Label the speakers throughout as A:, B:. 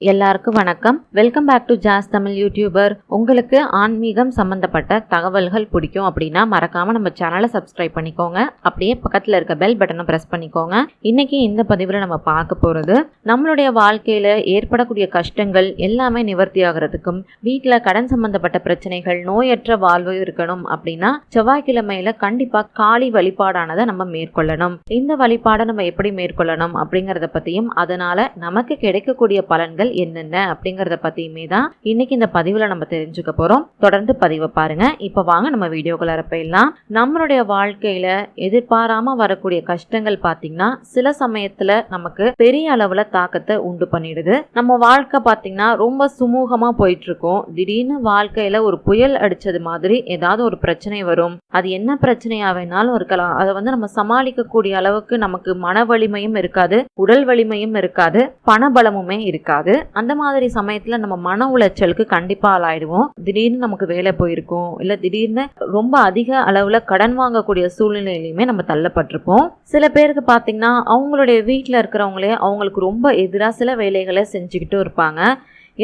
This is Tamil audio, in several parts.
A: எல்லாருக்கும் வணக்கம். வெல்கம் பேக் டு ஜாஸ் தமிழ் யூடியூபர். உங்களுக்கு ஆன்மீகம் சம்பந்தப்பட்ட தகவல்கள் பிடிக்கும் அப்படின்னா மறக்காம நம்ம சேனலை சப்ஸ்கிரைப் பண்ணிக்கோங்க. அப்படியே பக்கத்துல இருக்க பெல் பட்டனை பிரஸ் பண்ணிக்கோங்க. இன்னைக்கு இந்த பதிவில் நம்ம பார்க்க போறது நம்மளுடைய வாழ்க்கையில ஏற்படக்கூடிய கஷ்டங்கள் எல்லாமே நிவர்த்தி ஆகிறதுக்கும் வீட்டுல கடன் சம்பந்தப்பட்ட பிரச்சனைகள் நோயற்ற வாழ்வு இருக்கணும் அப்படின்னா செவ்வாய்க்கிழமையில கண்டிப்பா காளி வழிபாடானதை நம்ம மேற்கொள்ளணும். இந்த வழிபாடை நம்ம எப்படி மேற்கொள்ளணும் அப்படிங்கறத பத்தியும் அதனால நமக்கு கிடைக்கக்கூடிய பலன்கள் என்னென்ன அப்படிங்கறத பத்தியுமே தான் இன்னைக்கு இந்த பதிவுல நம்ம தெரிஞ்சுக்க போறோம். தொடர்ந்து பதிவை பாருங்க. இப்ப வாங்க நம்ம வீடியோக்குள்ள போயிடலாம். நம்மளுடைய வாழ்க்கையில எதிர்பாராம வரக்கூடிய கஷ்டங்கள் பாத்தீங்கன்னா சில சமயத்துல நமக்கு பெரிய அளவுல தாக்கத்தை உண்டு பண்ணிடுது. நம்ம வாழ்க்கை பாத்தீங்கன்னா ரொம்ப சுமூகமா போயிட்டு இருக்கும். திடீர்னு வாழ்க்கையில ஒரு புயல் அடிச்சது மாதிரி ஏதாவது ஒரு பிரச்சனை வரும். அது என்ன பிரச்சனையா வேணாலும் இருக்கலாம். அதை நம்ம சமாளிக்க கூடிய அளவுக்கு நமக்கு மன வலிமையும் இருக்காது, உடல் வலிமையும் இருக்காது, பணபலமுமே இருக்காது. அந்த மாதிரி சமயத்துல நம்ம மன உளைச்சலுக்கு கண்டிப்பா ஆளாயிடுவோம். திடீர்னு நமக்கு வேலை போயிருக்கும், இல்ல திடீர்னு ரொம்ப அதிக அளவுல கடன் வாங்கக்கூடிய சூழ்நிலையிலுமே நம்ம தள்ளப்பட்டிருப்போம். சில பேருக்கு பாத்தீங்கன்னா அவங்களுடைய வீட்டுல இருக்கிறவங்களே அவங்களுக்கு ரொம்ப எதிராக சில வேலைகளை செஞ்சுக்கிட்டும் இருப்பாங்க.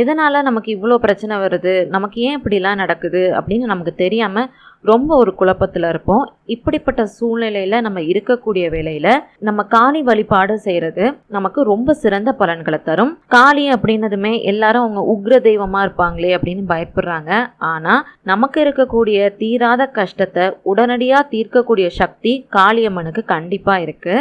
A: எதனால நமக்கு இவ்வளோ பிரச்சனை வருது, நமக்கு ஏன் இப்படிலாம் நடக்குது அப்படின்னு நமக்கு தெரியாம ரொம்ப ஒரு குழப்பத்துல இருப்போம். இப்படிப்பட்ட சூழ்நிலையில நம்ம இருக்கக்கூடிய வேளையில நம்ம காளி வழிபாடு செய்யறது நமக்கு ரொம்ப சிறந்த பலன்களை தரும். காளி அப்படின்னதுமே எல்லாரும் அவங்க உக்ர தெய்வமா இருப்பாங்களே அப்படின்னு பயப்படுறாங்க. ஆனா நமக்கு இருக்கக்கூடிய தீராத கஷ்டத்தை உடனடியா தீர்க்கக்கூடிய சக்தி காளியம்மனுக்கு கண்டிப்பா இருக்கு.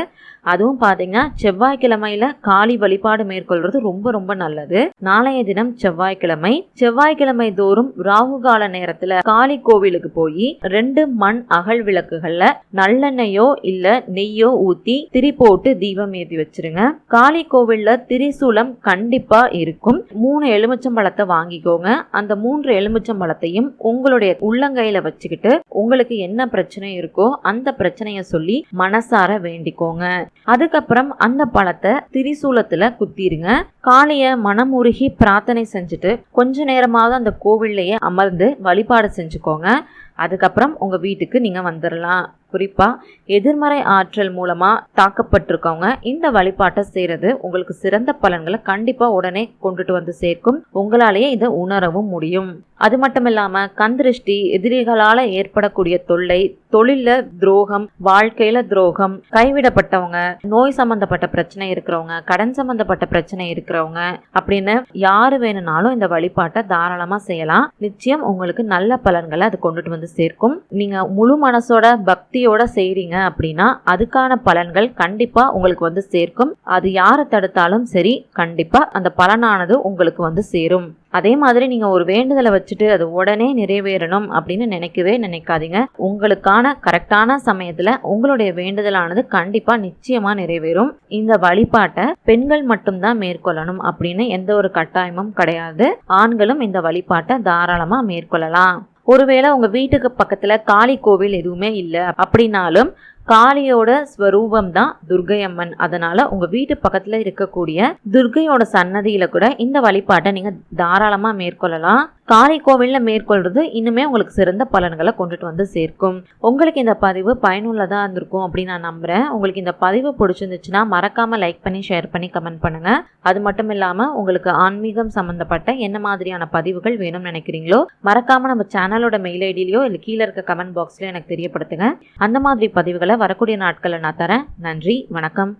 A: அதுவும் பாத்தீங்கன்னா செவ்வாய்க்கிழமையில காளி வழிபாடு மேற்கொள்றது ரொம்ப ரொம்ப நல்லது. நாளைய தினம் செவ்வாய்க்கிழமை தோறும் ராகு கால நேரத்துல காளி கோவிலுக்கு போய் 2 மண் அகல் விளக்குகள்ல நல்லெண்ணெயோ இல்ல நெய்யோ ஊத்தி திரி போட்டு தீபம் ஏத்தி வச்சிருங்க. காளி கோவில்ல திரிசூலம் கண்டிப்பா இருக்கும். 3 எலுமிச்சம்பழத்தை வாங்கிக்கோங்க. அந்த 3 எலுமிச்சம்பழத்தையும் உங்களுடைய உள்ளங்கையில வச்சுக்கிட்டு உங்களுக்கு என்ன பிரச்சனை இருக்கோ அந்த பிரச்சனைய சொல்லி மனசார வேண்டிக்கோங்க. அதுக்கப்புறம் அந்த பழத்தை திரிசூலத்துல குத்திருங்க. காளிய மனமுருகி பிரார்த்தனை செஞ்சுட்டு கொஞ்ச நேரமாவது அந்த கோவில்லையே அமர்ந்து வழிபாடு செஞ்சுக்கோங்க. அதுக்கப்புறம் உங்க வீட்டுக்கு நீங்க வந்துடலாம். குறிப்பா எதிர்மறை ஆற்றல் மூலமா தாக்கப்பட்டிருக்கவங்க இந்த வழிபாட்டை செய்யறது உங்களுக்கு சிறந்த பலன்களை கண்டிப்பா உடனே கொண்டுட்டு வந்து சேர்க்கும். உங்களாலேயே இதை உணரவும் முடியும். அது மட்டும் இல்லாம கந்திருஷ்டி, எதிரிகளால ஏற்படக்கூடிய தொல்லை, தொழில துரோகம், வாழ்க்கையில துரோகம், கைவிடப்பட்டவங்க, நோய் சம்பந்தப்பட்ட பிரச்சனை இருக்கிறவங்க, கடன் சம்பந்தப்பட்ட பிரச்சனை இருக்கிறவங்க அப்படின்னு யாரு வேணும்னாலும் இந்த வழிபாட்டை தாராளமா செய்யலாம். நிச்சயம் உங்களுக்கு நல்ல பலன்களை அது கொண்டுட்டு வந்து சேர்க்கும். நீங்க முழு மனசோட பக்தியோட செய்றீங்க அப்படின்னா அதுக்கான பலன்கள் கண்டிப்பா உங்களுக்கு வந்து சேர்க்கும். அது யாரை தடுத்தாலும் சரி கண்டிப்பா அந்த பலனானது உங்களுக்கு வந்து சேரும். அதே மாதிரி நீங்க ஒரு வேண்டுதலை வச்சுட்டு அது உடனே நிறைவேறணும் அப்படின்னு நினைக்கவே நினைக்காதீங்க. உங்களுக்கான கரெக்டான சமயத்துல உங்களுடைய வேண்டுதலானது கண்டிப்பா நிச்சயமா நிறைவேறும். இந்த வழிபாட்டை பெண்கள் மட்டும்தான் மேற்கொள்ளணும் அப்படின்னு எந்த ஒரு கட்டாயமும் கிடையாது. ஆண்களும் இந்த வழிபாட்டை தாராளமா மேற்கொள்ளலாம். ஒருவேளை உங்க வீட்டுக்கு பக்கத்துல காளி கோவில் எதுவுமே இல்லை அப்படின்னாலும் காளியோட ஸ்வரூபம் தான் துர்கை அம்மன். அதனால உங்க வீட்டு பக்கத்துல இருக்கக்கூடிய துர்கையோட சன்னதியில கூட இந்த வழிபாட்டை நீங்க தாராளமா மேற்கொள்ளலாம். காளி கோவில்ல மேற்கொள்றது இன்னுமே உங்களுக்கு சிறந்த பலன்களை கொண்டுட்டு வந்து சேர்க்கும். உங்களுக்கு இந்த பதிவு பயனுள்ளதா இருந்திருக்கும் அப்படின்னு நான் நம்புறேன். உங்களுக்கு இந்த பதிவு பிடிச்சிருந்துச்சுன்னா மறக்காம லைக் பண்ணி ஷேர் பண்ணி கமெண்ட் பண்ணுங்க. அது மட்டும் இல்லாம உங்களுக்கு ஆன்மீகம் சம்பந்தப்பட்ட என்ன மாதிரியான பதிவுகள் வேணும்னு நினைக்கிறீங்களோ மறக்காம நம்ம சேனலோட மெயில் ஐடியிலயோ இல்ல கீழே இருக்க கமெண்ட் பாக்ஸ்லயோ எனக்கு தெரியப்படுத்துங்க. அந்த மாதிரி பதிவுகளை வரக்கூடிய நாட்கள்ல நான் தரேன். நன்றி, வணக்கம்.